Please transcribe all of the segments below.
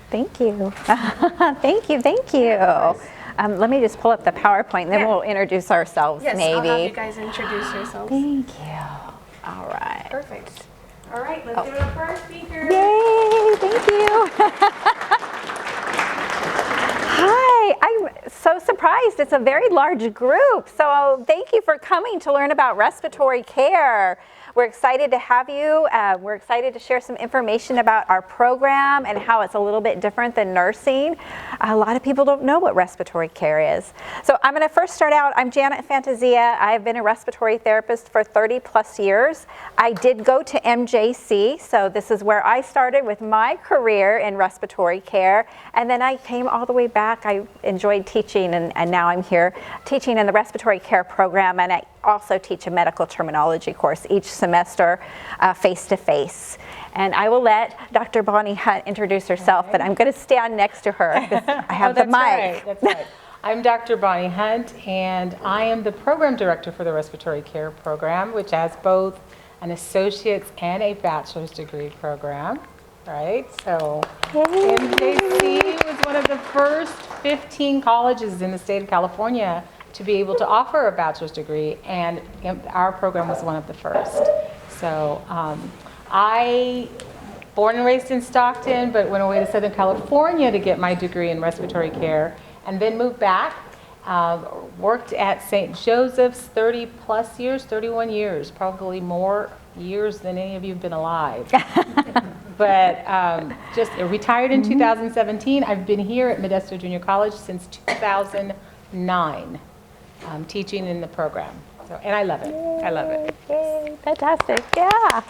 Thank you. Thank you, thank you. Let me just pull up the PowerPoint, and then we'll introduce ourselves, yes, maybe. I'll have you guys introduce yourselves. Thank you. All right. Perfect. All right, let's give it up for our speaker. Yay, thank you. Hi, I'm so surprised. It's a very large group. So thank you for coming to learn about respiratory care. We're excited to have you. We're excited to share some information about our program and how it's a little bit different than nursing. A lot of people don't know what respiratory care is. So I'm going to first start out. I'm Janet Fantasia. I've been a respiratory therapist for 30 plus years. I did go to MJC, so this is where I started with my career in respiratory care. And then I came all the way back. I enjoyed teaching, and now I'm here teaching in the respiratory care program, and I also teach a medical terminology course each semester face-to-face. And I will let Dr. Bonnie Hunt introduce herself, but I'm going to stand next to her because I have the mic. Right, that's right. I'm Dr. Bonnie Hunt, and I am the program director for the respiratory care program, which has both an associate's and a bachelor's degree program, right? So MJC was one of the first 15 colleges in the state of California to be able to offer a bachelor's degree, and our program was one of the first. So I, born and raised in Stockton, but went away to Southern California to get my degree in respiratory care, and then moved back, worked at St. Joseph's 30 plus years, 31 years, probably more years than any of you have been alive. But just retired in 2017. I've been here at Modesto Junior College since 2009. Teaching in the program. So, and I love it. I love it. Yay, fantastic. Yeah.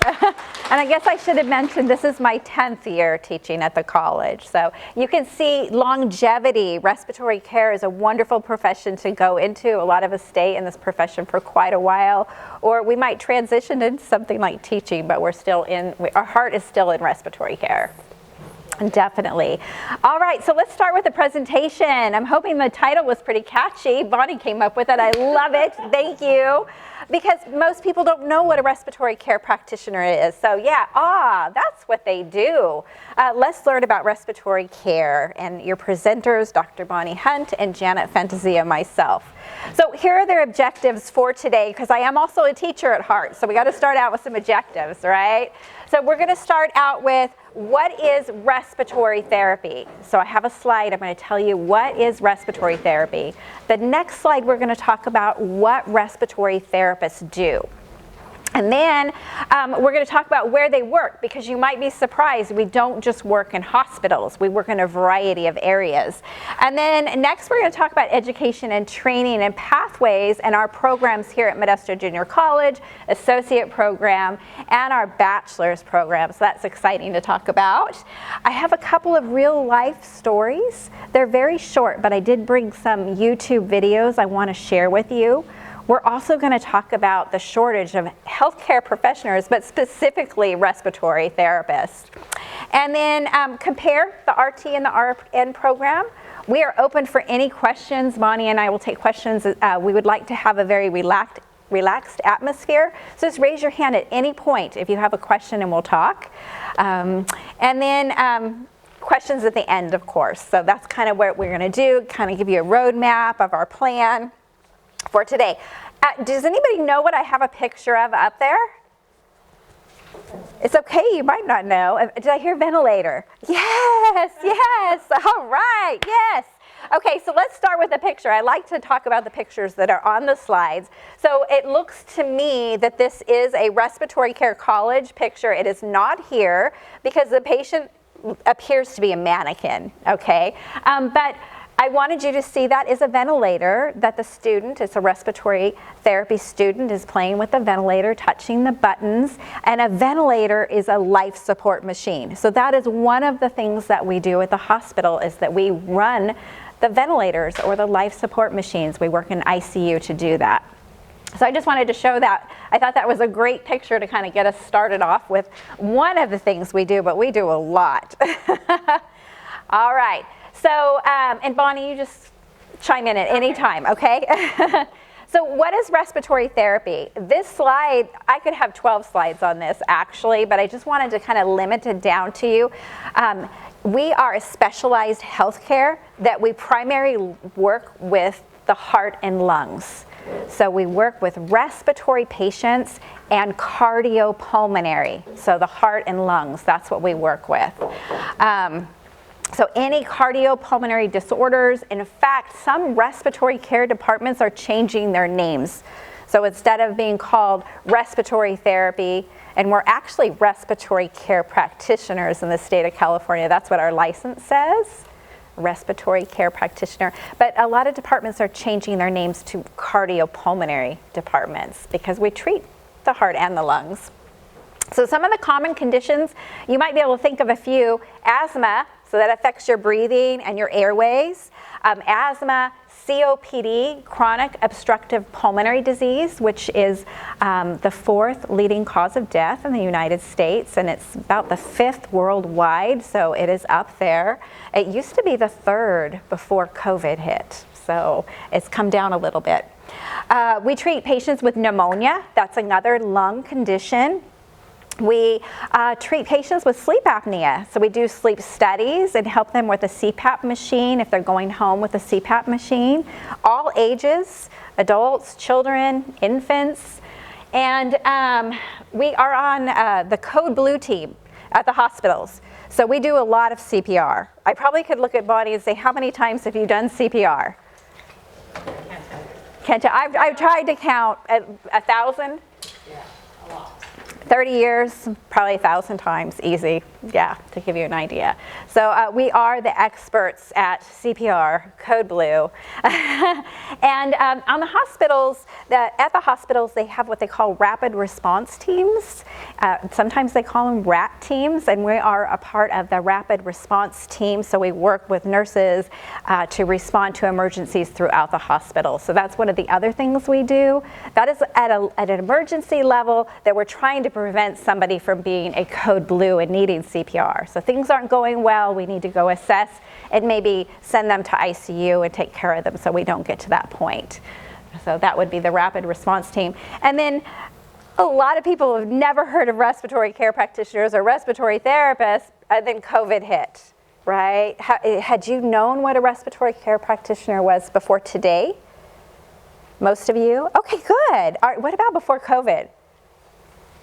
And I guess I should have mentioned this is my 10th year teaching at the college. So you can see longevity. Respiratory care is a wonderful profession to go into. A lot of us stay in this profession for quite a while, or we might transition into something like teaching, but we're still our heart is still in respiratory care. Definitely. All right, so let's start with the presentation. I'm hoping the title was pretty catchy. Bonnie came up with it. I love it. Thank you. Because most people don't know what a respiratory care practitioner is. So yeah, that's what they do. Let's learn about respiratory care. And your presenters, Dr. Bonnie Hunt and Janet Fantasia, myself. So here are their objectives for today, because I am also a teacher at heart. So we got to start out with some objectives, right? So we're going to start out with, what is respiratory therapy? So I have a slide. I'm going to tell you what is respiratory therapy. The next slide, we're going to talk about what respiratory therapists do. And then we're going to talk about where they work, because you might be surprised, we don't just work in hospitals. We work in a variety of areas. And then next we're going to talk about education and training and pathways and our programs here at Modesto Junior College, associate program, and our bachelor's program. So that's exciting to talk about. I have a couple of real life stories. They're very short, but I did bring some YouTube videos I want to share with you. We're also going to talk about the shortage of healthcare professionals, but specifically respiratory therapists. And then compare the RT and the RN program. We are open for any questions. Bonnie and I will take questions. We would like to have a very relaxed atmosphere. So just raise your hand at any point if you have a question and we'll talk. And then questions at the end, of course. So that's kind of what we're going to do, kind of give you a roadmap of our plan for today. Does anybody know what I have a picture of up there? It's okay, you might not know. Did I hear ventilator? Yes, yes, all right, yes. Okay, so let's start with the picture. I like to talk about the pictures that are on the slides. So it looks to me that this is a respiratory care college picture. It is not here because the patient appears to be a mannequin, okay? But I wanted you to see that is a ventilator that the student, it's a respiratory therapy student, is playing with the ventilator, touching the buttons, and a ventilator is a life support machine. So that is one of the things that we do at the hospital, is that we run the ventilators or the life support machines. We work in ICU to do that. So I just wanted to show that. I thought that was a great picture to kind of get us started off with one of the things we do, but we do a lot. All right. So, and Bonnie, you just chime in at any time, okay? So what is respiratory therapy? This slide, I could have 12 slides on this actually, but I just wanted to kind of limit it down to you. We are a specialized healthcare that we primarily work with the heart and lungs. So we work with respiratory patients and cardiopulmonary. So the heart and lungs, that's what we work with. So any cardiopulmonary disorders, in fact, some respiratory care departments are changing their names. So instead of being called respiratory therapy, and we're actually respiratory care practitioners in the state of California, that's what our license says, respiratory care practitioner. But a lot of departments are changing their names to cardiopulmonary departments because we treat the heart and the lungs. So some of the common conditions, you might be able to think of a few. Asthma, so that affects your breathing and your airways. Asthma, COPD, chronic obstructive pulmonary disease, which is the 4th leading cause of death in the United States, and it's about the 5th worldwide, so it is up there. It used to be the 3rd before COVID hit, so it's come down a little bit. We treat patients with pneumonia. That's another lung condition. We treat patients with sleep apnea. So we do sleep studies and help them with a CPAP machine if they're going home with a CPAP machine. All ages, adults, children, infants. And we are on the Code Blue team at the hospitals. So we do a lot of CPR. I probably could look at Bonnie and say, how many times have you done CPR? Can't tell. I've tried to count at 1,000. Yeah, a lot. 30 years, probably 1,000 times, easy, yeah, to give you an idea. So we are the experts at CPR, Code Blue. And on the hospitals, at the hospitals, they have what they call rapid response teams. Sometimes they call them RAT teams, and we are a part of the rapid response team. So we work with nurses to respond to emergencies throughout the hospital. So that's one of the other things we do. That is at an emergency level that we're trying to prevent somebody from being a Code Blue and needing CPR. So things aren't going well, we need to go assess and maybe send them to ICU and take care of them so we don't get to that point. So that would be the rapid response team. And then a lot of people have never heard of respiratory care practitioners or respiratory therapists, and then COVID hit, right? Had you known what a respiratory care practitioner was before today? Most of you? Okay, good. All right, what about before COVID?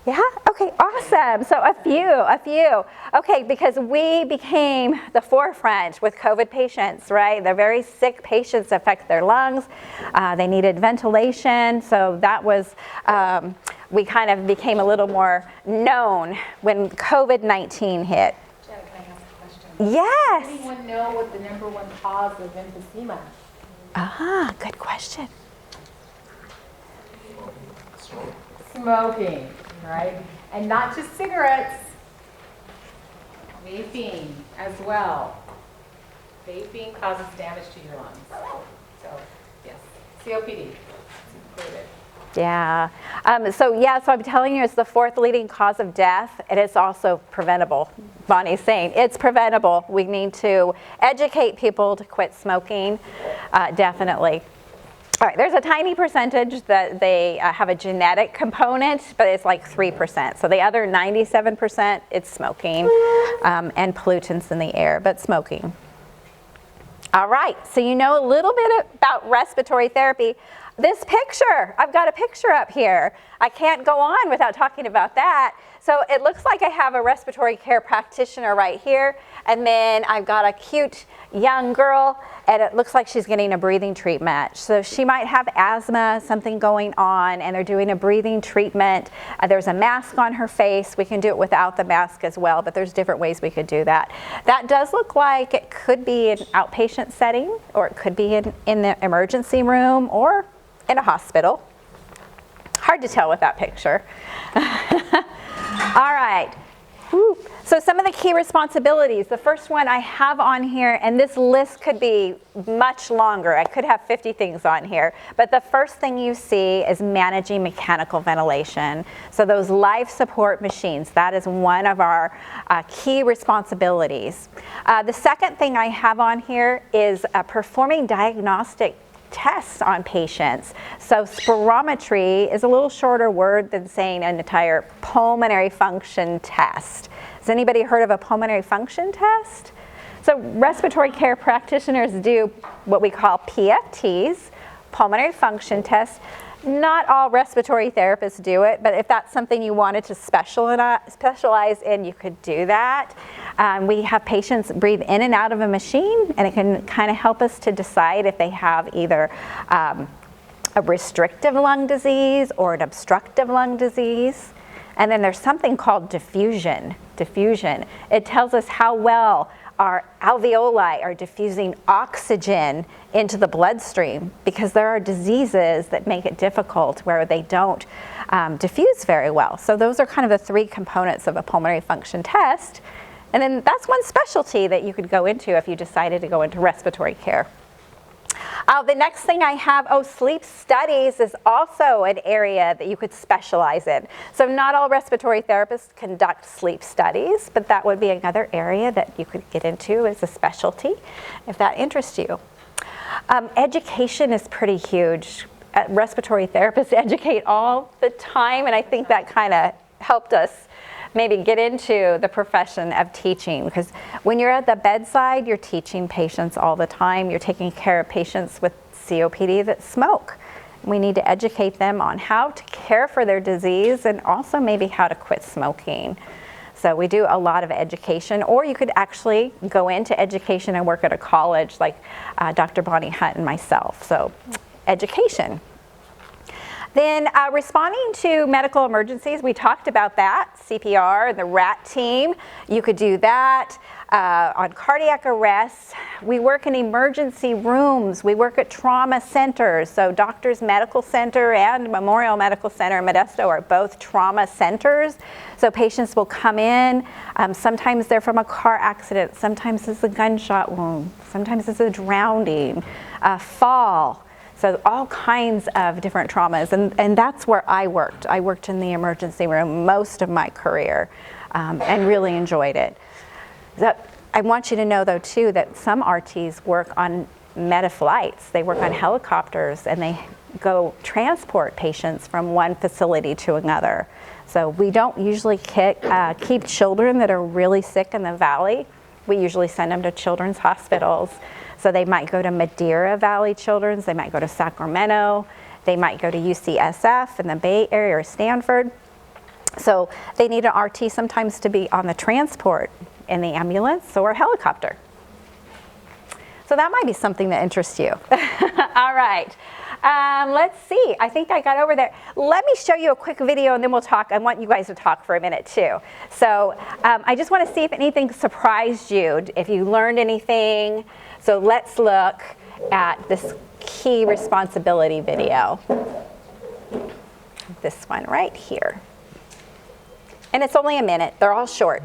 Yeah? Okay, awesome. So a few. Okay, because we became the forefront with COVID patients, right? They're very sick patients, affect their lungs. They needed ventilation. So that was, we kind of became a little more known when COVID-19 hit. Jenna, can I ask a question? Yes. Does anyone know what the #1 cause of emphysema? Good question. Smoking, right? And not just cigarettes, vaping as well. Vaping causes damage to your lungs. So, yes, COPD is included. Yeah. So I'm telling you, it's the 4th leading cause of death. It is also preventable. Bonnie's saying it's preventable. We need to educate people to quit smoking, definitely. All right, there's a tiny percentage that they have a genetic component, but it's like 3%. So the other 97%, it's smoking and pollutants in the air, but smoking. All right, so you know a little bit about respiratory therapy. This picture, I've got a picture up here. I can't go on without talking about that. So it looks like I have a respiratory care practitioner right here, and then I've got a cute young girl, and it looks like she's getting a breathing treatment. So she might have asthma, something going on, and they're doing a breathing treatment. There's a mask on her face. We can do it without the mask as well, but there's different ways we could do that. That does look like it could be an outpatient setting, or it could be in the emergency room, or in a hospital. Hard to tell with that picture. All right. Woo. So some of the key responsibilities. The first one I have on here, and this list could be much longer. I could have 50 things on here. But the first thing you see is managing mechanical ventilation. So those life support machines, that is one of our key responsibilities. The second thing I have on here is performing diagnostic tests on patients. So spirometry is a little shorter word than saying an entire pulmonary function test. Has anybody heard of a pulmonary function test? So respiratory care practitioners do what we call PFTs, pulmonary function tests. Not all respiratory therapists do it, but if that's something you wanted to specialize in, you could do that. We have patients breathe in and out of a machine, and it can kind of help us to decide if they have either a restrictive lung disease or an obstructive lung disease. And then there's something called diffusion. It tells us how well our alveoli are diffusing oxygen into the bloodstream, because there are diseases that make it difficult where they don't diffuse very well. So those are kind of the three components of a pulmonary function test. And then that's one specialty that you could go into if you decided to go into respiratory care. The next thing I have, sleep studies is also an area that you could specialize in. So not all respiratory therapists conduct sleep studies, but that would be another area that you could get into as a specialty if that interests you. Education is pretty huge. Respiratory therapists educate all the time, and I think that kind of helped us maybe get into the profession of teaching, because when you're at the bedside, you're teaching patients all the time. You're taking care of patients with COPD that smoke. We need to educate them on how to care for their disease and also maybe how to quit smoking. So we do a lot of education, or you could actually go into education and work at a college like Dr. Bonnie Hunt and myself. So education. Then responding to medical emergencies, we talked about that, CPR and the RAT team. You could do that. On cardiac arrests, we work in emergency rooms. We work at trauma centers. So Doctors Medical Center and Memorial Medical Center in Modesto are both trauma centers. So patients will come in. Sometimes they're from a car accident. Sometimes it's a gunshot wound. Sometimes it's a drowning, a fall. So all kinds of different traumas, and that's where I worked. I worked in the emergency room most of my career and really enjoyed it. So I want you to know, though, too, that some RTs work on meta flights. They work on helicopters, and they go transport patients from one facility to another. So we don't usually keep children that are really sick in the valley. We usually send them to children's hospitals. So they might go to Madeira Valley Children's, they might go to Sacramento, they might go to UCSF in the Bay Area or Stanford. So they need an RT sometimes to be on the transport in the ambulance or helicopter. So that might be something that interests you. All right. Let's see. I think I got over there. Let me show you a quick video and then we'll talk. I want you guys to talk for a minute too. So I just want to see if anything surprised you, if you learned anything. So let's look at this key responsibility video. This one right here. And it's only a minute. They're all short.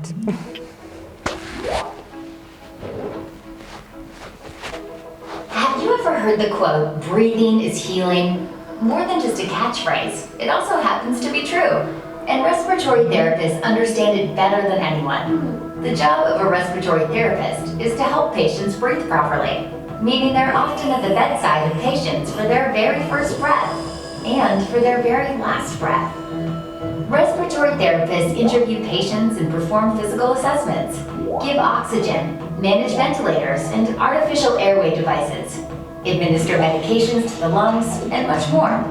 Have you ever heard the quote, breathing is healing? More than just a catchphrase, it also happens to be true. And respiratory therapists understand it better than anyone. The job of a respiratory therapist is to help patients breathe properly, meaning they're often at the bedside of patients for their very first breath and for their very last breath. Respiratory therapists interview patients and perform physical assessments, give oxygen, manage ventilators and artificial airway devices, administer medications to the lungs, and much more.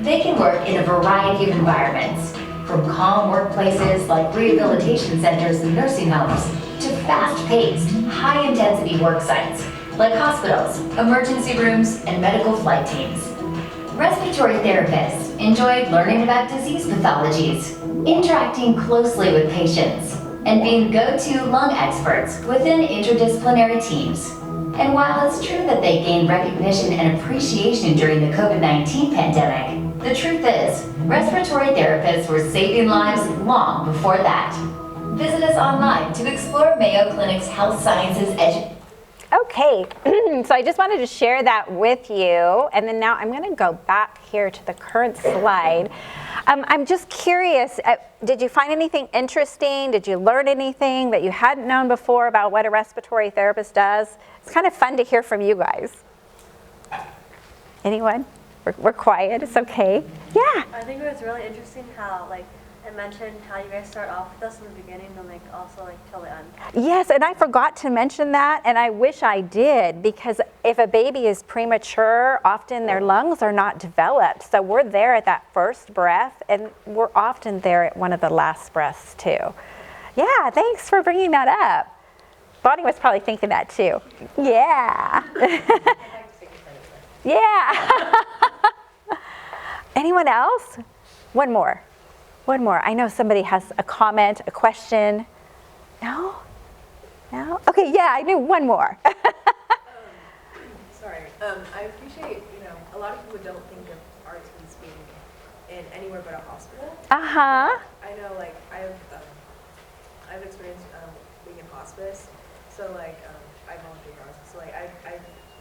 They can work in a variety of environments, from calm workplaces like rehabilitation centers and nursing homes, to fast-paced, high-intensity work sites like hospitals, emergency rooms, and medical flight teams. Respiratory therapists enjoy learning about disease pathologies, interacting closely with patients, and being go-to lung experts within interdisciplinary teams. And while it's true that they gained recognition and appreciation during the COVID-19 pandemic, the truth is, respiratory therapists were saving lives long before that. Visit us online to explore Mayo Clinic's health sciences education. Okay, so I just wanted to share that with you, and then now I'm going to go back here to the current slide. I'm just curious, did you find anything interesting? Did you learn anything that you hadn't known before about what a respiratory therapist does? It's kind of fun to hear from you guys. Anyone? We're quiet, it's okay. Yeah. I think it was really interesting how, like, it mentioned how you guys start off with us in the beginning and, like, also, like, till the end. Yes, and I forgot to mention that, and I wish I did, because if a baby is premature, often their lungs are not developed. So we're there at that first breath, and we're often there at one of the last breaths too. Yeah, thanks for bringing that up. Bonnie was probably thinking that too. Yeah. Yeah. Anyone else? One more. One more. I know somebody has a comment, a question. No? No? Okay, yeah, I knew one more. Sorry. I appreciate, a lot of people don't think of RTs being in anywhere but a hospital. Uh-huh. I know, like, I've experienced being in hospice. So, like, I volunteer in hospice. So, like, I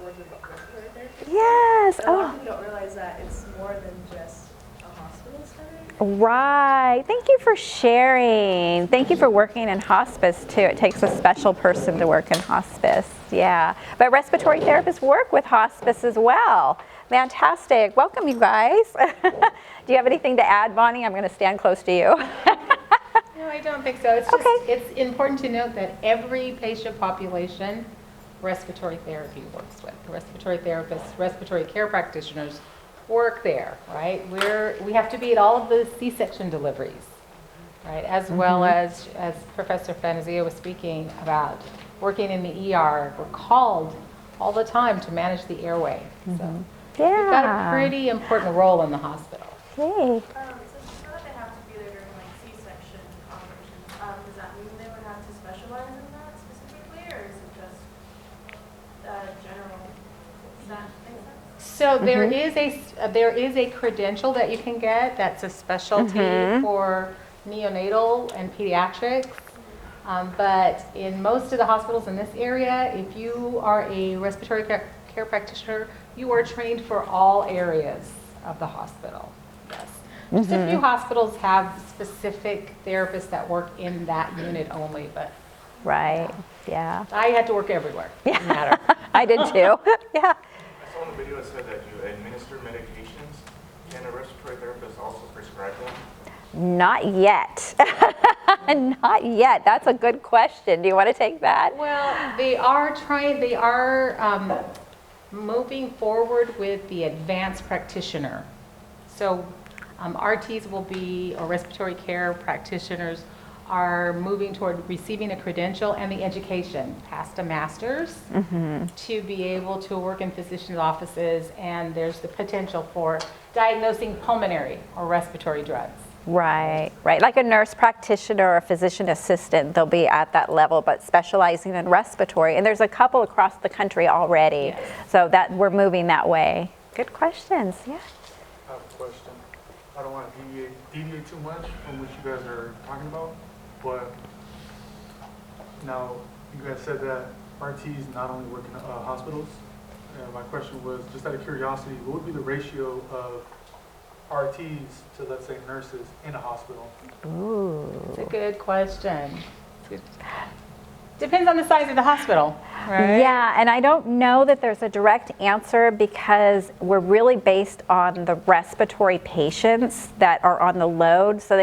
work with respiratory therapy. Yes. And a lot of Oh. people don't realize that it's more than just a hospital setting. Right. Thank you for sharing. Thank you for working in hospice too. It takes a special person to work in hospice. Yeah. But respiratory therapists work with hospice as well. Fantastic. Welcome, you guys. Do you have anything to add, Bonnie? I'm going to stand close to you. No, I don't think so. It's just, Okay. it's important to note that every patient population respiratory therapy works with. Respiratory therapists, respiratory care practitioners work there, right? We have to be at all of the C-section deliveries, right? As well as Professor Fanazia was speaking about working in the ER. We're called all the time to manage the airway. So we've got a pretty important role in the hospital. Yay. So you said that they have to be there during like C-section operations. Does that mean they would have to specialize in that specifically, or is it just general? Does that make sense? So there is a credential that you can get that's a specialty for neonatal and pediatrics. But in most of the hospitals in this area, if you are a respiratory care practitioner, you are trained for all areas of the hospital. Yes. Just a few hospitals have specific therapists that work in that unit only, but Right. Yeah. I had to work everywhere. Didn't matter. I did too. Yeah. I saw in the video it said that you administer medications. Can a respiratory therapist also prescribe them? Not yet. Not yet. That's a good question. Do you want to take that? Well, they are moving forward with the advanced practitioner. So RTs will be, or respiratory care practitioners are moving toward receiving a credential and the education past a master's to be able to work in physicians' offices, and there's the potential for diagnosing pulmonary or respiratory drugs. Right, right. Like a nurse practitioner or a physician assistant, they'll be at that level, but specializing in respiratory. And there's a couple across the country already, so that we're moving that way. Good questions. Yeah. I have a question. I don't want to deviate too much from what you guys are talking about, but now you guys said that RTs not only work in hospitals. My question was, just out of curiosity, what would be the ratio of RTs to, let's say, nurses in a hospital? Ooh. It's a good question. Depends on the size of the hospital, right? Yeah, and I don't know that there's a direct answer because we're really based on the respiratory patients that are on the load. So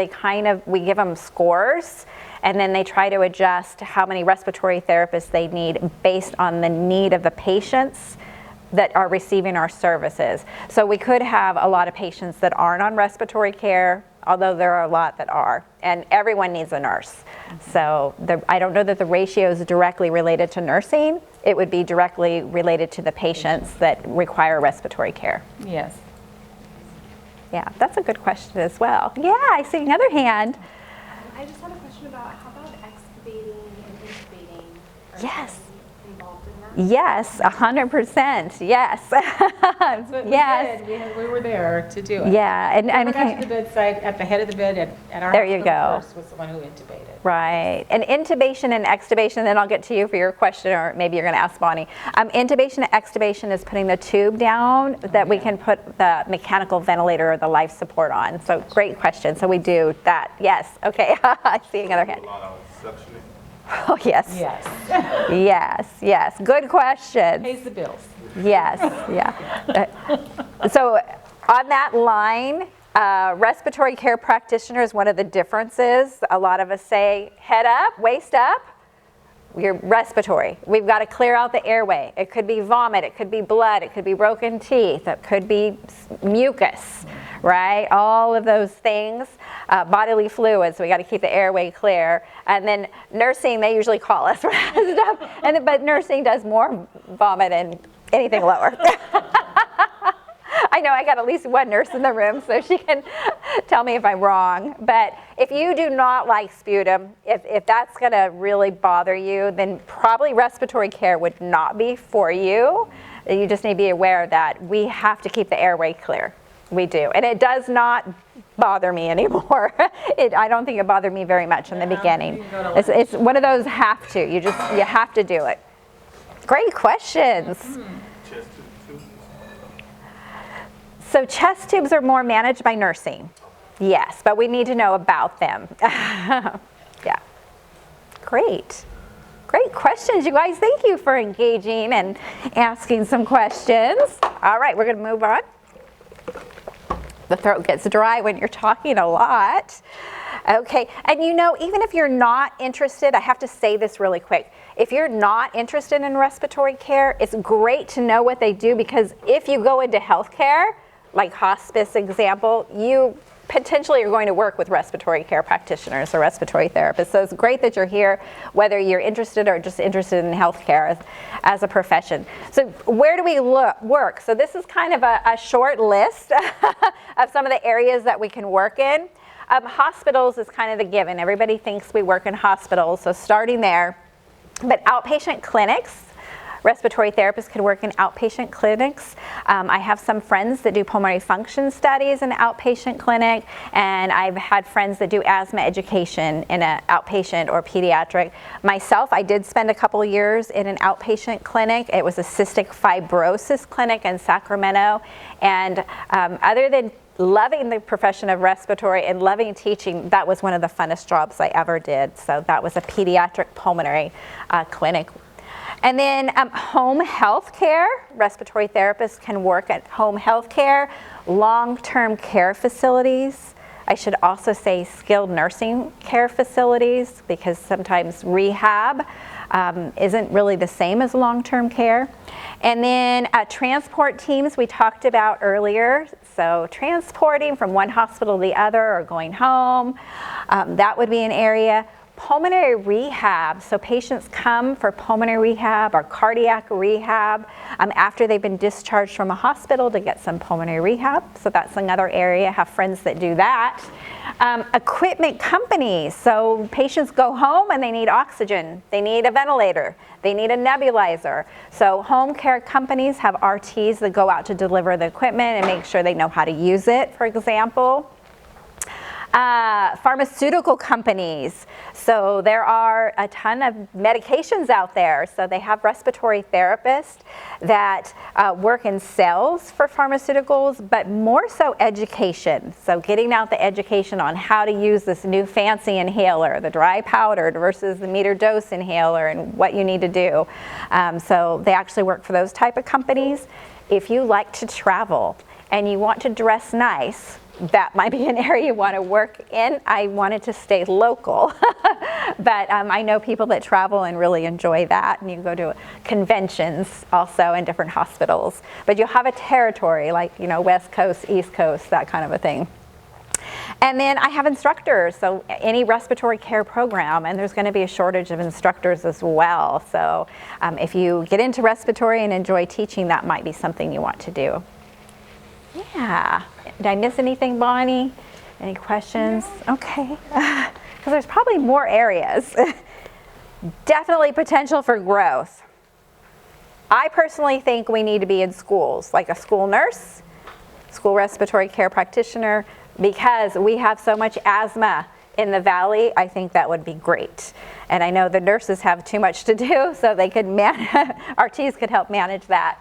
we give them scores, and then they try to adjust how many respiratory therapists they need based on the need of the patients that are receiving our services. So we could have a lot of patients that aren't on respiratory care, although there are a lot that are, and everyone needs a nurse. So I don't know that the ratio is directly related to nursing. It would be directly related to the patients that require respiratory care. Yes. Yeah, that's a good question as well. Yeah, I see another hand. I just had a question about how about extubating and intubating? Are Yes. you involved in that? Yes, 100%, yes. That's what Yes. we did. We were there to do it. Yeah, and I got to the bedside, at the head of the bed at our There you hospital go. first was the one who intubated. Right. And intubation and extubation, then I'll get to you for your question, or maybe you're going to ask Bonnie. Intubation and extubation is putting the tube down that we can put the mechanical ventilator or the life support on. So great question. So we do that. Yes. Okay. I see another hand. A lot of suctioning. Oh, yes. Yes. Yes, yes. Good question. Pays the bills. Yes, yeah. So on that line, respiratory care practitioner is one of the differences. A lot of us say head up, waist up. Your respiratory. We've got to clear out the airway. It could be vomit, it could be blood, it could be broken teeth, it could be mucus, right? All of those things. Bodily fluids, we got to keep the airway clear. And then nursing, they usually call us for that stuff. But nursing does more vomit and anything lower. I know I got at least one nurse in the room, so she can tell me if I'm wrong. But if you do not like sputum, if that's going to really bother you, then probably respiratory care would not be for you. You just need to be aware that we have to keep the airway clear. We do. And it does not bother me anymore. I don't think it bothered me very much in the beginning. It's one of those have to. You have to do it. Great questions. Chest tube. So chest tubes are more managed by nursing. Yes, but we need to know about them. Yeah. Great. Great questions, you guys. Thank you for engaging and asking some questions. All right, we're going to move on. The throat gets dry when you're talking a lot. Okay, and you know, even if you're not interested, I have to say this really quick. If you're not interested in respiratory care, it's great to know what they do, because if you go into healthcare, like hospice example, you potentially are going to work with respiratory care practitioners or respiratory therapists. So it's great that you're here, whether you're interested or just interested in healthcare as a profession. So where do we work? So this is kind of a short list of some of the areas that we can work in. Hospitals is kind of the given. Everybody thinks we work in hospitals, so starting there. But outpatient clinics, respiratory therapists can work in outpatient clinics. I have some friends that do pulmonary function studies in an outpatient clinic, and I've had friends that do asthma education in an outpatient or pediatric. Myself, I did spend a couple years in an outpatient clinic. It was a cystic fibrosis clinic in Sacramento, and other than loving the profession of respiratory and loving teaching, that was one of the funnest jobs I ever did. So that was a pediatric pulmonary clinic. And then home health care. Respiratory therapists can work at home health care, long-term care facilities. I should also say skilled nursing care facilities, because sometimes rehab isn't really the same as long-term care. And then transport teams we talked about earlier. So transporting from one hospital to the other or going home, that would be an area. Pulmonary rehab, so patients come for pulmonary rehab or cardiac rehab after they've been discharged from a hospital to get some pulmonary rehab. So that's another area. I have friends that do that. Equipment companies, so patients go home and they need oxygen, they need a ventilator, they need a nebulizer. So home care companies have RTs that go out to deliver the equipment and make sure they know how to use it, for example. Pharmaceutical companies, so there are a ton of medications out there, so they have respiratory therapists that work in sales for pharmaceuticals, but more so education, so getting out the education on how to use this new fancy inhaler, the dry powdered versus the meter dose inhaler, and what you need to do. So they actually work for those type of companies. If you like to travel and you want to dress nice, that might be an area you want to work in. I wanted to stay local, but I know people that travel and really enjoy that, and you go to conventions also in different hospitals. But you'll have a territory like, you know, West Coast, East Coast, that kind of a thing. And then I have instructors, so any respiratory care program, and there's going to be a shortage of instructors as well. So if you get into respiratory and enjoy teaching, that might be something you want to do. Yeah. Did I miss anything, Bonnie? Any questions? Okay. Because there's probably more areas. Definitely potential for growth. I personally think we need to be in schools, like a school nurse, school respiratory care practitioner, because we have so much asthma in the valley. I think that would be great. And I know the nurses have too much to do, so they could RTs could help manage that.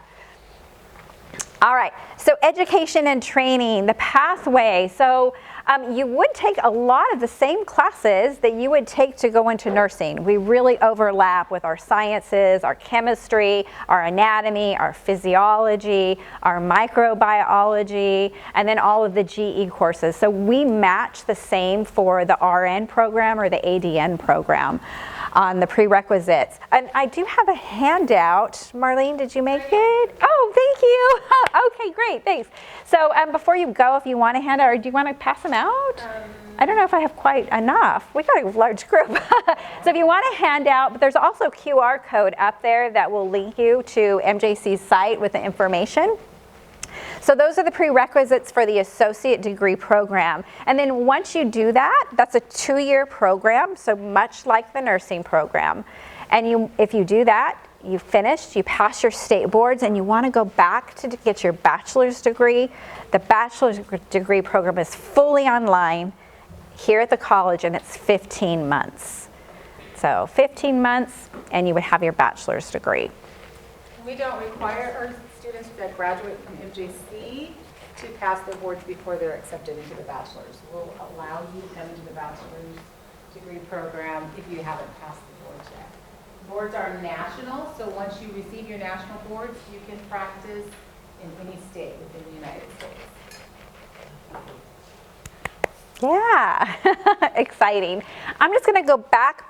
All right, so education and training, the pathway. So You would take a lot of the same classes that you would take to go into nursing. We really overlap with our sciences, our chemistry, our anatomy, our physiology, our microbiology, and then all of the GE courses. So we match the same for the RN program or the ADN program on the prerequisites. And I do have a handout. Marlene, did you make it? Oh, thank you. Okay, great, thanks. So before you go, if you want a handout, or do you want to pass them out? I don't know if I have quite enough. We got a large group. So if you want a handout, but there's also a QR code up there that will link you to MJC's site with the information. So those are the prerequisites for the associate degree program. And then once you do that, that's a 2-year program, so much like the nursing program. And if you do that, you finished, you pass your state boards, and you want to go back to get your bachelor's degree. The bachelor's degree program is fully online here at the college, and it's 15 months. So 15 months, and you would have your bachelor's degree. We don't require our students that graduate from MJC to pass their boards before they're accepted into the bachelor's. We'll allow you to come into the bachelor's degree program if you haven't passed the boards yet. Boards are national, so once you receive your national boards, you can practice in any state within the United States. Yeah, exciting. I'm just going to go back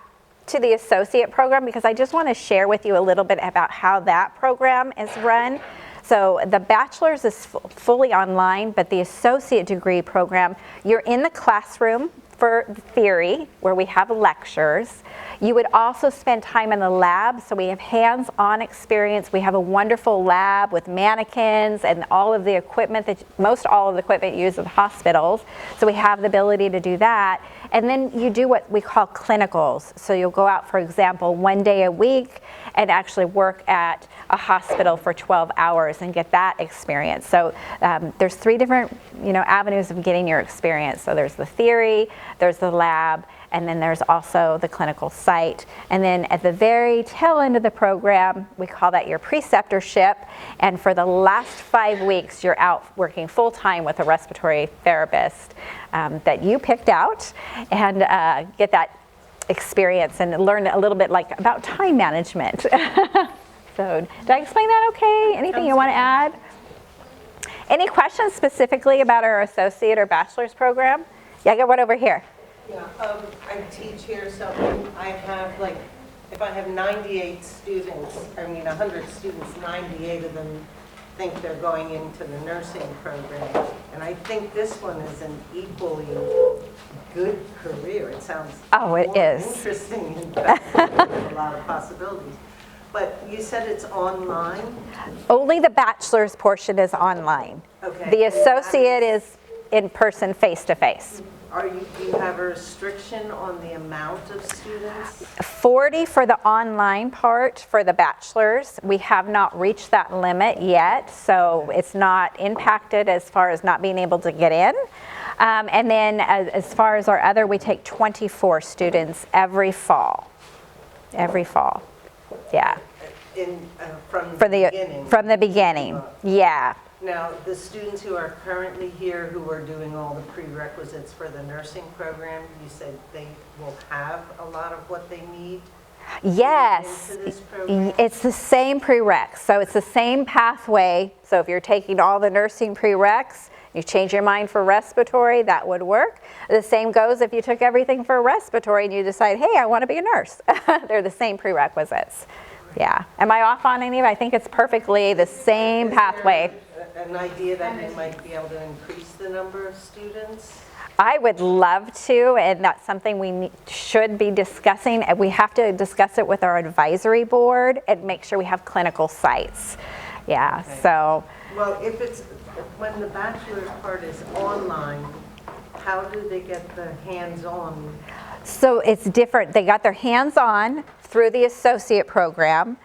to the associate program because I just want to share with you a little bit about how that program is run. So the bachelor's is fully online, but the associate degree program, you're in the classroom for theory where we have lectures. You would also spend time in the lab, so we have hands-on experience. We have a wonderful lab with mannequins and all of the equipment, most all of the equipment used in hospitals. So we have the ability to do that. And then you do what we call clinicals. So you'll go out, for example, 1 day a week and actually work at a hospital for 12 hours and get that experience. So there's 3 different avenues of getting your experience. So there's the theory, there's the lab, and then there's also the clinical site. And then at the very tail end of the program, we call that your preceptorship. And for the last 5 weeks, you're out working full-time with a respiratory therapist that you picked out and get that experience and learn a little bit about time management. So did I explain that okay? Anything you want to add? Any questions specifically about our associate or bachelor's program? Yeah, I got one over here. Yeah, I teach here, so I have if I have 98 students, 100 students, 98 of them think they're going into the nursing program. And I think this one is an equally good career. It sounds more interesting and with a lot of possibilities. But you said it's online? Only the bachelor's portion is online. Okay. The associate is in person, face-to-face. Do you have a restriction on the amount of students? 40 for the online part for the bachelor's. We have not reached that limit yet, so it's not impacted as far as not being able to get in. And then as far as our other, we take 24 students every fall. Every fall, yeah. From the beginning? From the beginning, yeah. Now, the students who are currently here who are doing all the prerequisites for the nursing program, you said they will have a lot of what they need? Yes, into this program? It's the same prereqs, so it's the same pathway. So if you're taking all the nursing prereqs, you change your mind for respiratory, that would work. The same goes if you took everything for respiratory and you decide, hey, I want to be a nurse. They're the same prerequisites. Yeah. Am I off on any of it? I think it's perfectly the same pathway. An idea that we might be able to increase the number of students? I would love to, and that's something we should be discussing. And we have to discuss it with our advisory board and make sure we have clinical sites. Yeah, okay. So. Well, when the bachelor's part is online, how do they get the hands-on? So it's different. They got their hands-on through the associate program.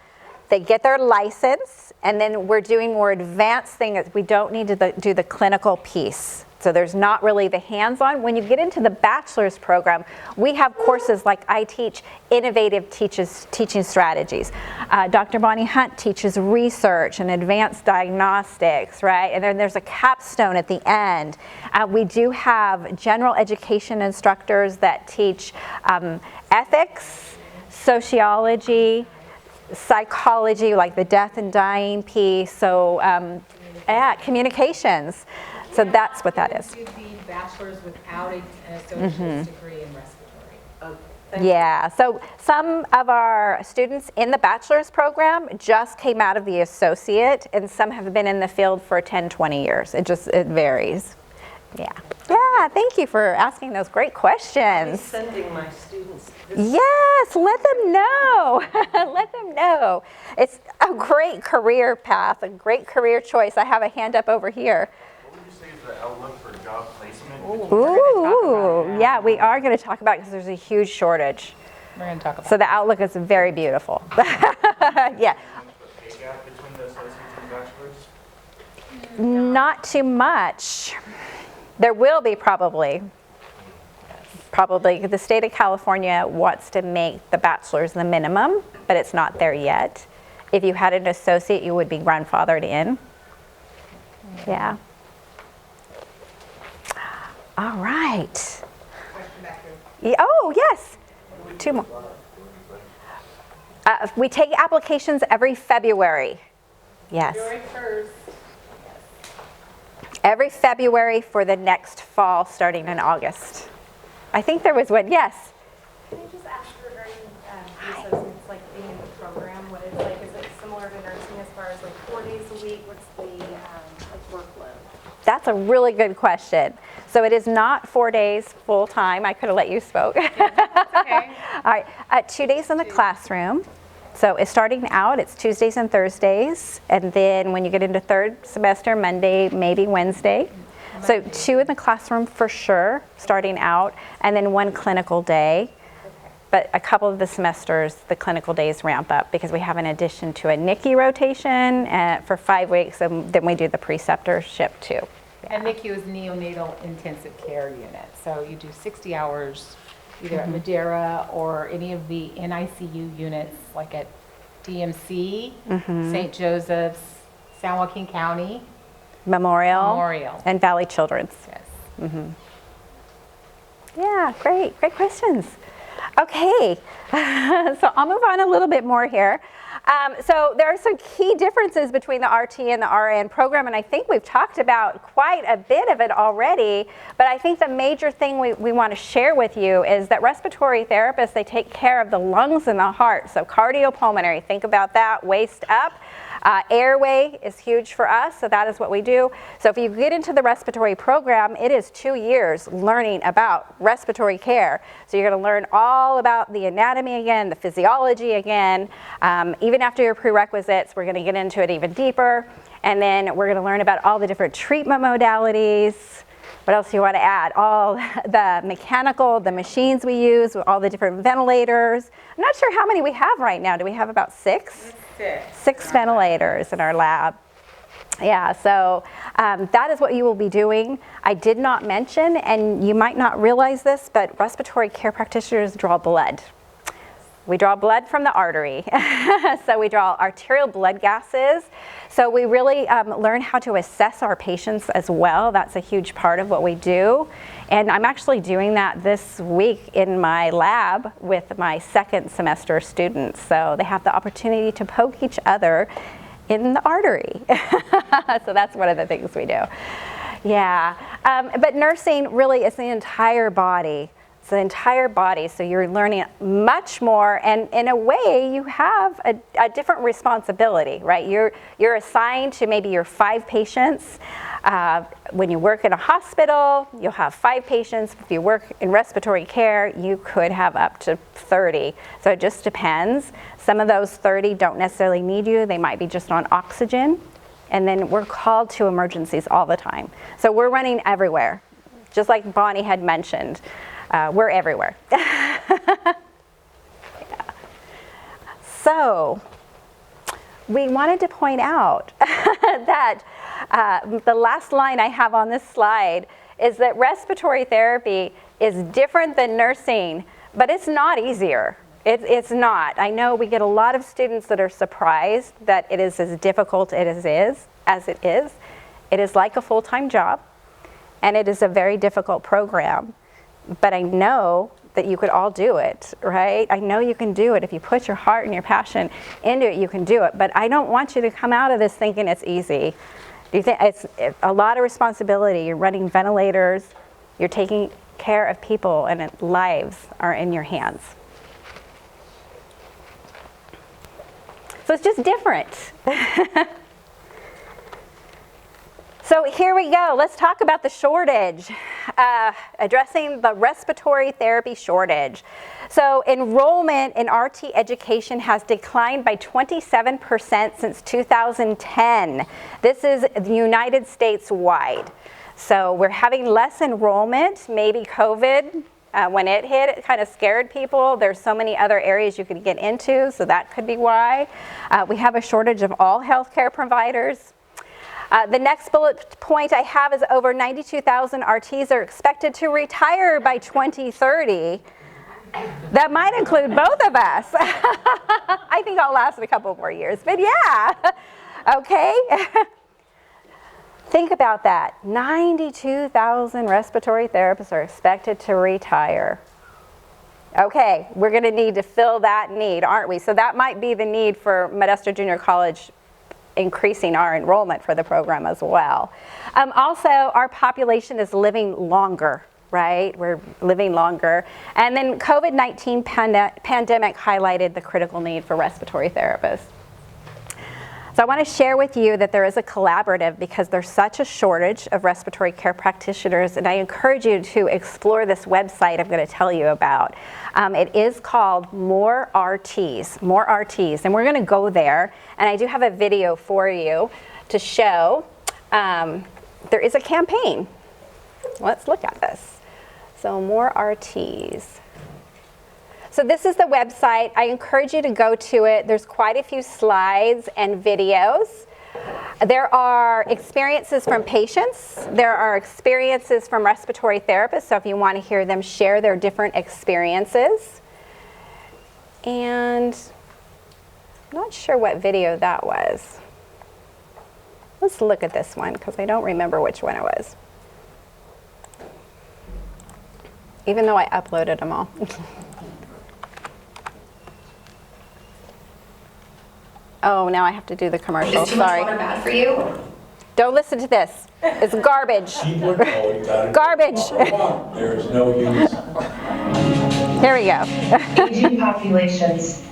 They get their license, and then we're doing more advanced things. We don't need to do the clinical piece So there's not really the hands-on. When you get into the bachelor's program, we have courses like I teach innovative teaching strategies. Dr. Bonnie Hunt teaches research and advanced diagnostics, right? And then there's a capstone at the end. We do have general education instructors that teach ethics, sociology, psychology, like the death and dying piece, so communications. So that's what that is. You do the bachelor's without an associate's degree in respiratory. Yeah, so some of our students in the bachelor's program just came out of the associate, and some have been in the field for 10, 20 years. It varies. Yeah. Yeah, thank you for asking those great I'm questions. sending my students this. Yes, let them know. Let them know. It's a great career path, a great career choice. I have a hand up over here. What would you say is the outlook for job placement? Ooh, yeah, we are going to talk about it because there's a huge shortage. We're going to talk about So the outlook is very beautiful. Yeah, The pay gap between the associates and bachelors? not too much. There will be probably. Probably. The state of California wants to make the bachelor's the minimum, but it's not there yet. If you had an associate, you would be grandfathered in. Yeah. All right. Oh, yes. Two more. We take applications every February. Yes. February 1st. Every February for the next fall, starting in August. I think there was one, yes. Can I just ask regarding the associates, like being in the program, what it's like? Is it similar to nursing as far as like 4 days a week? What's the like workload? That's a really good question. So it is not 4 days full time. I could have let you spoke. Okay. All right, 2 days in the classroom. So it's starting out, it's Tuesdays and Thursdays, and then when you get into third semester, Monday, maybe Wednesday. So 2 in the classroom for sure, starting out, and then 1 clinical day. But a couple of the semesters, the clinical days ramp up because we have an addition to a NICU rotation for 5 weeks, and then we do the preceptorship too. And NICU is neonatal intensive care unit. So you do 60 hours either at Madera or any of the NICU units like at DMC, St. Joseph's, San Joaquin County. Memorial. And Valley Children's. Yes. Yeah, great questions. Okay, so I'll move on a little bit more here. So there are some key differences between the RT and the RN program, and I think we've talked about quite a bit of it already, but I think the major thing we want to share with you is that respiratory therapists, they take care of the lungs and the heart, so cardiopulmonary, think about that, waist up. Airway is huge for us, so that is what we do. So if you get into the respiratory program, it is 2 years learning about respiratory care. So you're going to learn all about the anatomy again, the physiology again. Even after your prerequisites, we're going to get into it even deeper. And then we're going to learn about all the different treatment modalities. What else do you want to add? All the mechanical, the machines we use, all the different ventilators. I'm not sure how many we have right now. Do we have about 6? 6 ventilators in our lab. Yeah, so that is what you will be doing. I did not mention, and you might not realize this, but respiratory care practitioners draw blood. We draw blood from the artery. So we draw arterial blood gases. So we really learn how to assess our patients as well. That's a huge part of what we do. And I'm actually doing that this week in my lab with my second semester students. So they have the opportunity to poke each other in the artery. So that's one of the things we do. Yeah, but nursing really is the entire body. It's the entire body, so you're learning much more, and in a way you have a different responsibility, right? You're assigned to maybe your 5 patients. When you work in a hospital, you'll have 5 patients. If you work in respiratory care, you could have up to 30. So it just depends. Some of those 30 don't necessarily need you. They might be just on oxygen. And then we're called to emergencies all the time. So we're running everywhere, just like Bonnie had mentioned. We're everywhere. Yeah. So we wanted to point out that the last line I have on this slide is that respiratory therapy is different than nursing, but it's not easier. It's not. I know we get a lot of students that are surprised that it is as difficult as it is. It is like a full-time job, and it is a very difficult program. But I know that you could all do it, right? I know you can do it. If you put your heart and your passion into it, you can do it. But I don't want you to come out of this thinking it's easy. Do you think it's a lot of responsibility? You're running ventilators, you're taking care of people, and lives are in your hands. So it's just different. So here we go. Let's talk about the shortage, addressing the respiratory therapy shortage. So enrollment in RT education has declined by 27% since 2010. This is the United States wide. So we're having less enrollment. Maybe COVID, when it hit, it kind of scared people. There's so many other areas you could get into, so that could be why. We have a shortage of all healthcare providers. The next bullet point I have is over 92,000 RTs are expected to retire by 2030. That might include both of us. I think I'll last a couple more years, but yeah, okay. Think about that. 92,000 respiratory therapists are expected to retire. Okay, we're going to need to fill that need, aren't we? So that might be the need for Modesto Junior College increasing our enrollment for the program as well. Also, our population is living longer, right? We're living longer. And then COVID-19 pandemic highlighted the critical need for respiratory therapists. So I want to share with you that there is a collaborative because there's such a shortage of respiratory care practitioners, and I encourage you to explore this website I'm going to tell you about. It is called More RTs, and we're going to go there, and I do have a video for you to show. There is a campaign. Let's look at this. So More RTs. So this is the website. I encourage you to go to it. There's quite a few slides and videos. There are experiences from patients. There are experiences from respiratory therapists, so if you want to hear them share their different experiences. And I'm not sure what video that was. Let's look at this one because I don't remember which one it was. Even though I uploaded them all. Oh, now I have to do the commercial. Is too much Sorry. water bad for you? Don't listen to this. It's garbage. Garbage. There's no use. Here we go. Aging populations,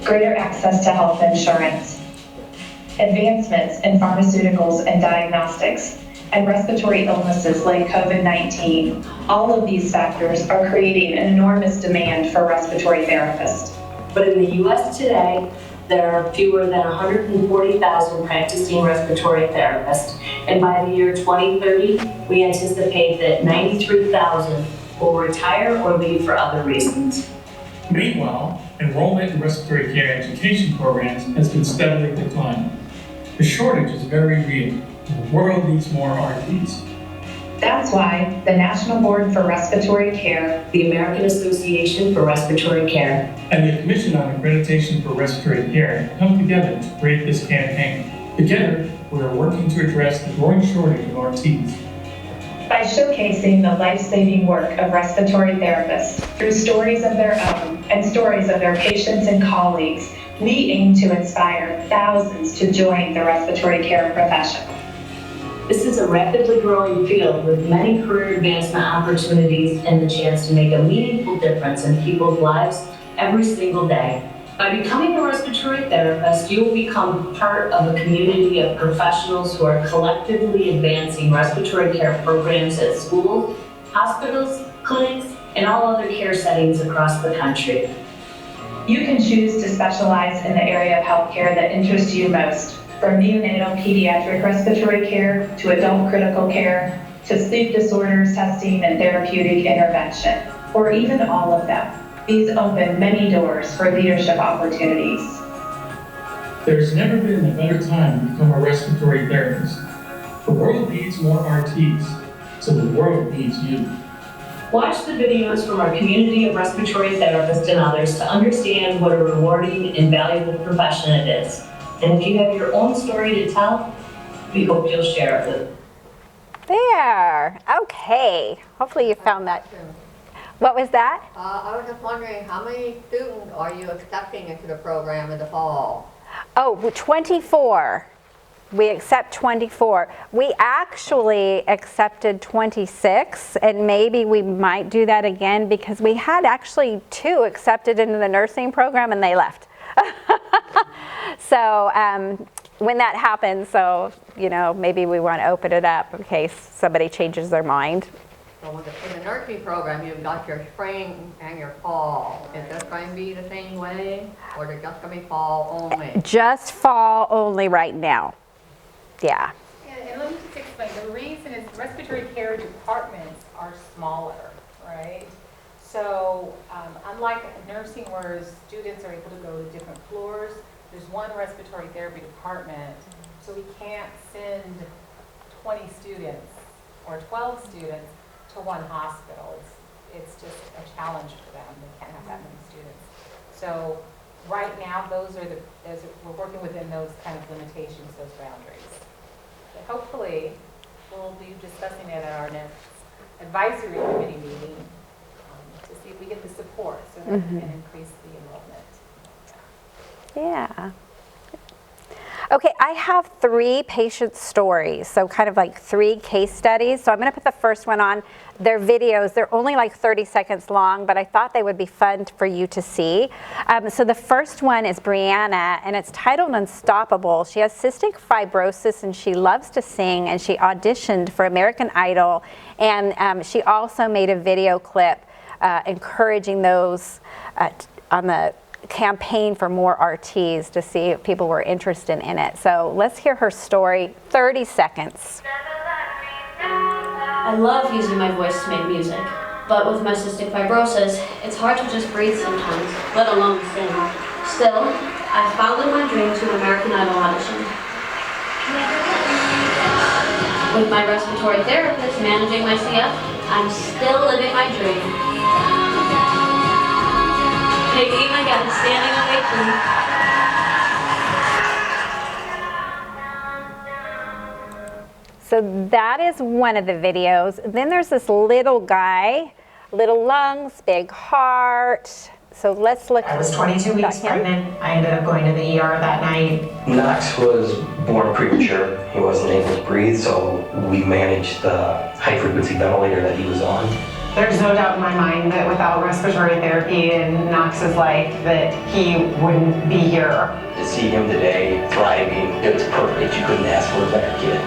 greater access to health insurance, advancements in pharmaceuticals and diagnostics, and respiratory illnesses like COVID-19. All of these factors are creating an enormous demand for respiratory therapists. But in the U.S. today, there are fewer than 140,000 practicing respiratory therapists. And by the year 2030, we anticipate that 93,000 will retire or leave for other reasons. Meanwhile, enrollment in respiratory care education programs has been steadily declining. The shortage is very real, and the world needs more RTs. That's why the National Board for Respiratory Care, the American Association for Respiratory Care, and the Commission on Accreditation for Respiratory Care come together to create this campaign. Together, we are working to address the growing shortage of RTs. by showcasing the life-saving work of respiratory therapists through stories of their own and stories of their patients and colleagues. We aim to inspire thousands to join the respiratory care profession. This is a rapidly growing field with many career advancement opportunities and the chance to make a meaningful difference in people's lives every single day. By becoming a respiratory therapist, you will become part of a community of professionals who are collectively advancing respiratory care programs at schools, hospitals, clinics, and all other care settings across the country. You can choose to specialize in the area of healthcare that interests you most, from neonatal pediatric respiratory care to adult critical care to sleep disorders testing and therapeutic intervention, or even all of them. These open many doors for leadership opportunities. There's never been a better time to become a respiratory therapist. The world needs more RTs. So the world needs you. Watch the videos from our community of respiratory therapists and others to understand what a rewarding and valuable profession it is. And if you have your own story to tell, we hope you'll share it with. There. Okay. Hopefully you found that. What was that? I was just wondering, how many students are you accepting into the program in the fall? Oh, 24. We accept 24. We actually accepted 26, and maybe we might do that again because we had actually 2 accepted into the nursing program and they left. So when that happens, so, maybe we want to open it up in case somebody changes their mind. So in the nursing program, you've got your spring and your fall. Is this going to be the same way, or is it just going to be fall only? Just fall only right now. Yeah. And let me just explain. The reason is respiratory care departments are smaller, right? So unlike nursing where students are able to go to different floors, there's one respiratory therapy department, so we can't send 20 students or 12 students to one hospital. It's just a challenge for them. They can't have that many students. So right now, we're working within those kind of limitations, those boundaries. But hopefully, we'll be discussing it at our next advisory committee meeting to see if we get the support so that we can increase the enrollment. Yeah. Okay, I have 3 patient stories, so kind of like 3 case studies. So I'm going to put the first one on. They're videos. They're only like 30 seconds long, but I thought they would be fun for you to see. So the first one is Brianna, and it's titled Unstoppable. She has cystic fibrosis, and she loves to sing, and she auditioned for American Idol, and she also made a video clip encouraging those on the campaign for more RTs to see if people were interested in it. So let's hear her story, 30 seconds. I love using my voice to make music, but with my cystic fibrosis, it's hard to just breathe sometimes, let alone sing. Still, I followed my dream to an American Idol audition. With my respiratory therapist managing my CF, I'm still living my dream. Piggy, my God, is standing away from me. So that is one of the videos. Then there's this little guy, little lungs, big heart. So let's look. I was 22 weeks pregnant. I ended up going to the ER that night. Knox was born premature. He wasn't able to breathe, so we managed the high-frequency ventilator that he was on. There's no doubt in my mind that without respiratory therapy in Knox's life, that he wouldn't be here. To see him today, thriving, it was perfect. You couldn't ask for a better kid.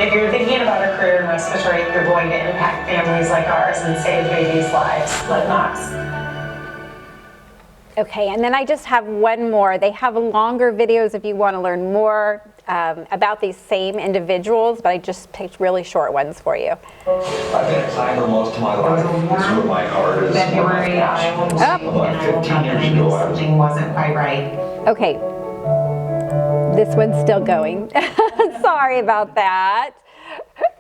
If you're thinking about a career in respiratory, you're going to impact families like ours and save babies' lives, like Knox. Okay, and then I just have one more. They have longer videos if you want to learn more about these same individuals, but I just picked really short ones for you. I've been a climber most of my life. This is where my heart is. February, I woke up and I woke up and I knew something wasn't quite right. Okay, this one's still going. Sorry about that.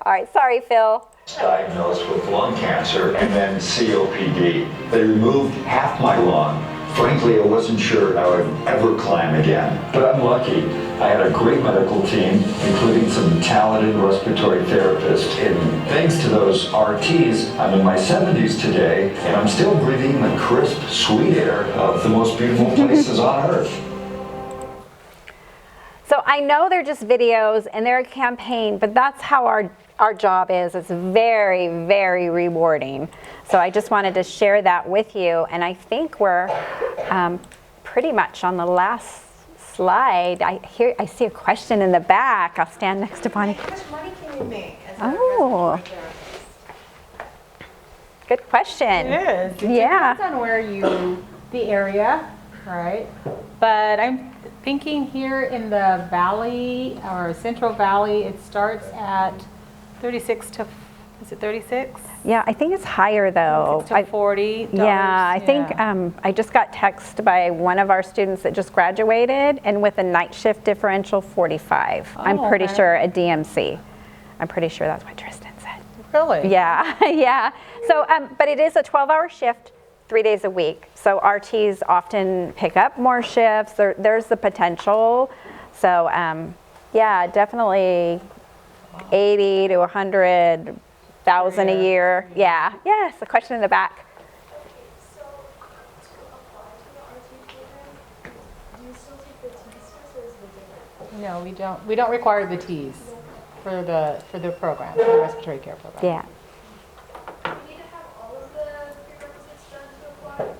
All right, sorry, Phil. Diagnosed with lung cancer and then COPD. They removed half my lung. Frankly, I wasn't sure I would ever climb again, but I'm lucky. I had a great medical team, including some talented respiratory therapists, and thanks to those RTs, I'm in my 70s today, and I'm still breathing the crisp, sweet air of the most beautiful places on earth. So I know they're just videos and they're a campaign, but that's how our job is. It's very, very rewarding. So I just wanted to share that with you. And I think we're pretty much on the last slide. I see a question in the back. I'll stand next to Bonnie. How much money can you make as a Oh, good question. It is. It Yeah. depends on where the area, right? But I'm thinking here in the valley or Central Valley, it starts at 36 to, is it 36? Yeah, I think it's higher though. 36 to $40. Yeah, I think I just got text by one of our students that just graduated, and with a night shift differential, 45. I'm pretty okay. sure a DMC. I'm pretty sure that's what Tristan said. Really? Yeah, yeah. So, but it is a 12-hour shift, 3 days a week. So RTs often pick up more shifts. There's the potential. So, yeah, definitely 80 to 100,000 a year. Yeah. Yes. A question in the back. So, to apply to the RT program, do you still take the TEAS test or is it different? No, we don't. We don't require the T's for the program, for the respiratory care program. Yeah. Do you need to have all of the prerequisites done to apply?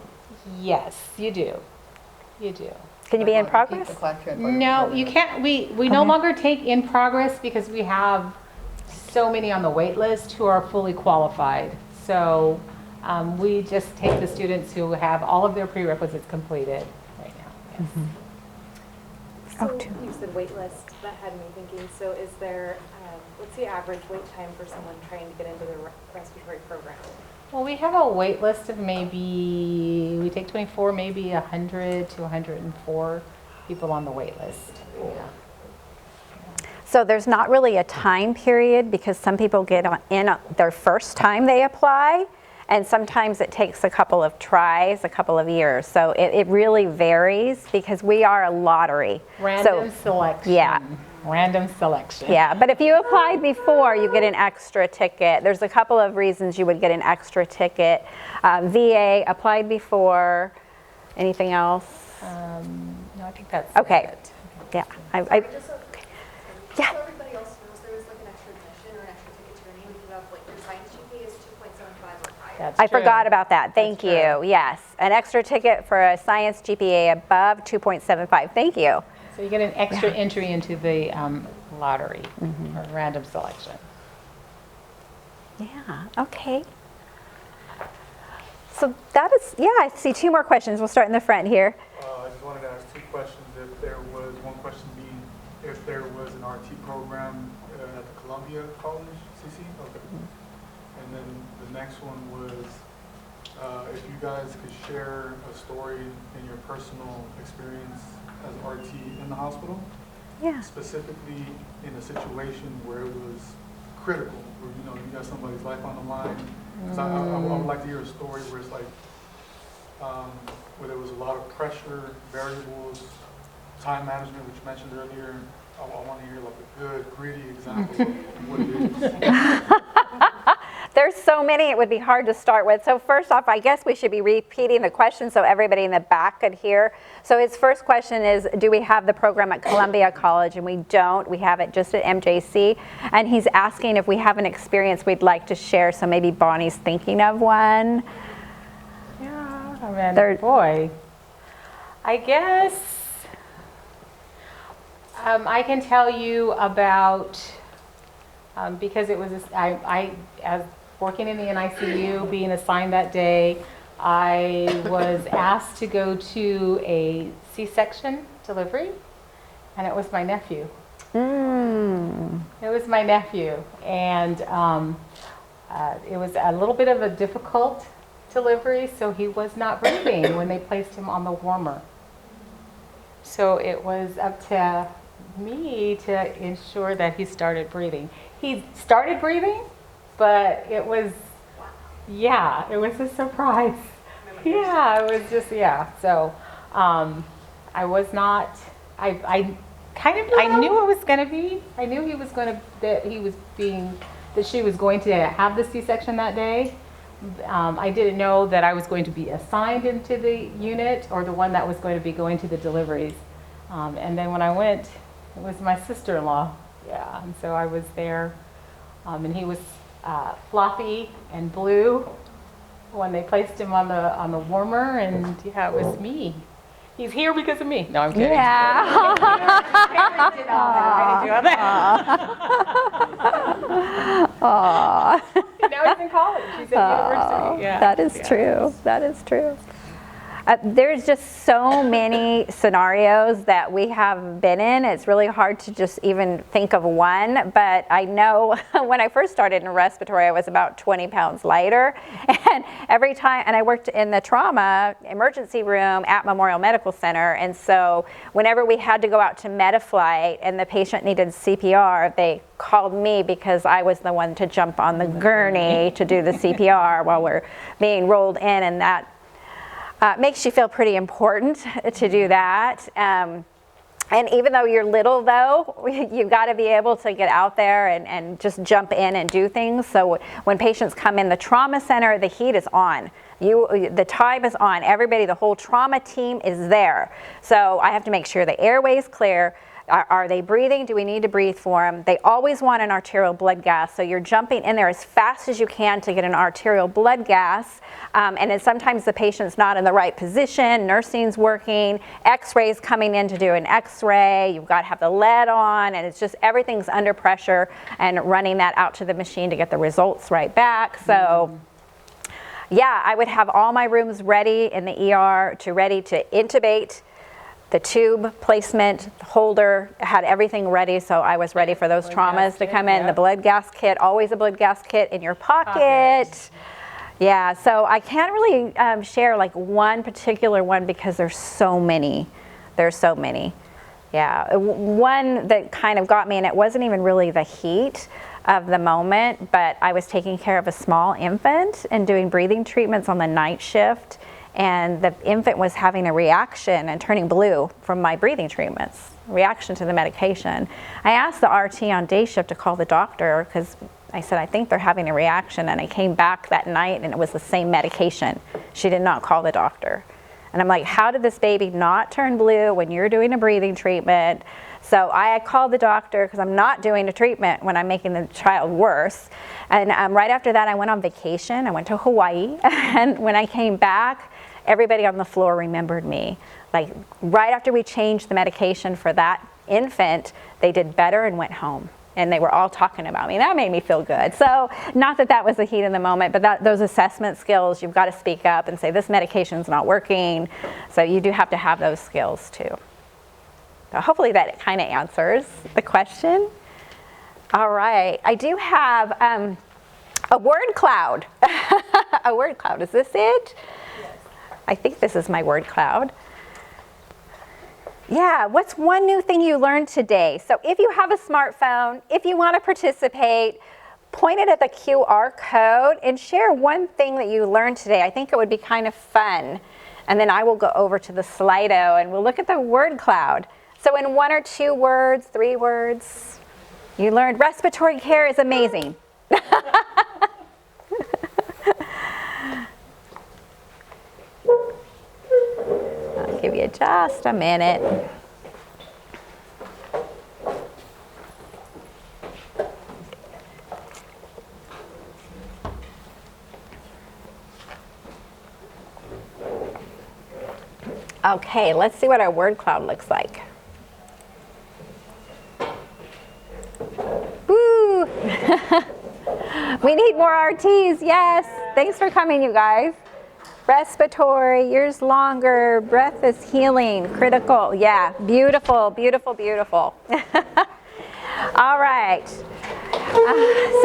Yes, you do. You do. Can you be in progress? No, you can't. We no longer take in progress because we have so many on the wait list who are fully qualified. So we just take the students who have all of their prerequisites completed right now. Yes. So you said wait list, that had me thinking, so is there, what's the average wait time for someone trying to get into the respiratory program? Well, we have a wait list of maybe, we take 24, maybe 100 to 104 people on the wait list. Yeah. So there's not really a time period because some people get in their first time they apply, and sometimes it takes a couple of tries, a couple of years. So it really varies because we are a lottery. Random selection. Yeah. Random selection. Yeah, but if you applied before, you get an extra ticket. There's a couple of reasons you would get an extra ticket. VA, applied before. Anything else? No, I think that's okay. it. Yeah. Yeah. Yeah. So everybody else knows there was like an extra admission or an extra ticket to your name if you have like your science GPA is 2.75 or higher. That's I true. forgot about that. Thank you. Yes. An extra ticket for a science GPA above 2.75. Thank you. So you get an extra entry into the lottery or random selection. Yeah, okay. So that is, yeah, I see two more questions. We'll start in the front here. I just wanted to ask two questions. If there was, one question being, if there was an RT program at the Columbia College, CC? Okay. And then the next one was, if you guys could share a story in your personal experience as RT in the hospital. Yeah. Specifically in a situation where it was critical, where you got somebody's life on the line. 'Cause I would like to hear a story where it's like, where there was a lot of pressure, variables, time management, which you mentioned earlier. I want to hear like a good, gritty example of what it is. There's so many, it would be hard to start with. So first off, I guess we should be repeating the question so everybody in the back could hear. So his first question is, do we have the program at Columbia College? And we don't. We have it just at MJC. And he's asking if we have an experience we'd like to share. So maybe Bonnie's thinking of one. Yeah, I mean, boy, I guess I can tell you about, because it was, I as working in the NICU, being assigned that day, I was asked to go to a C-section delivery, and it was my nephew. It was my nephew, and it was a little bit of a difficult delivery, so he was not breathing when they placed him on the warmer. So it was up to me to ensure that he started breathing. He started breathing, but it was, yeah, it was a surprise. Yeah, it was just, yeah. So I was not, I knew it was going to be, I knew he was going to, that she was going to have the C-section that day. I didn't know that I was going to be assigned into the unit or the one that was going to be going to the deliveries. And then when I went, it was my sister-in-law. Yeah, and so I was there. And he was floppy and blue when they placed him on the warmer, and yeah, it was me. He's here because of me. No, I'm kidding. Yeah. I did all that. Aww. Now he's in college. He's at university. Yeah. That is true. That is true. There's just so many scenarios that we have been in. It's really hard to just even think of one, but I know when I first started in respiratory, I was about 20 pounds lighter. And every time, and I worked in the trauma emergency room at Memorial Medical Center. And so whenever we had to go out to Mediflight and the patient needed CPR, they called me because I was the one to jump on the gurney to do the CPR while we're being rolled in, and that makes you feel pretty important to do that. And even though you're little, though, you've got to be able to get out there and just jump in and do things. So when patients come in the trauma center, the heat is on. The time is on. Everybody, the whole trauma team is there. So I have to make sure the airway is clear. Are they breathing? Do we need to breathe for them? They always want an arterial blood gas, so you're jumping in there as fast as you can to get an arterial blood gas. And then sometimes the patient's not in the right position, nursing's working, x-rays coming in to do an x-ray, you've got to have the lead on, and it's just everything's under pressure and running that out to the machine to get the results right back. So yeah, I would have all my rooms ready in the ER ready to intubate. The tube placement, the holder, had everything ready, so I was ready for those traumas to come in. The blood gas kit, always a blood gas kit in your pocket. Yeah, so I can't really share like one particular one because there's so many. There's so many. Yeah, one that kind of got me, and it wasn't even really the heat of the moment, but I was taking care of a small infant and doing breathing treatments on the night shift. And the infant was having a reaction and turning blue from my breathing treatments, reaction to the medication. I asked the RT on day shift to call the doctor because I said, I think they're having a reaction. And I came back that night and it was the same medication. She did not call the doctor. And I'm like, how did this baby not turn blue when you're doing a breathing treatment? So I called the doctor because I'm not doing a treatment when I'm making the child worse. And right after that, I went on vacation. I went to Hawaii. And when I came back, everybody on the floor remembered me. Like right after we changed the medication for that infant, they did better and went home. And they were all talking about me. That made me feel good. So not that that was the heat of the moment, but those assessment skills, you've got to speak up and say, this medication's not working. So you do have to have those skills too. So hopefully that kind of answers the question. All right, I do have a word cloud. A word cloud, is this it? I think this is my word cloud. Yeah, what's one new thing you learned today? So if you have a smartphone, if you want to participate, point it at the QR code and share one thing that you learned today. I think it would be kind of fun. And then I will go over to the Slido and we'll look at the word cloud. So in 1 or 2 words, 3 words, you learned respiratory care is amazing. I'll give you just a minute. Okay, let's see what our word cloud looks like. Woo! We need more RTs, yes. Thanks for coming, you guys. Respiratory, years longer, breath is healing, critical. Yeah, beautiful, beautiful, beautiful. All right.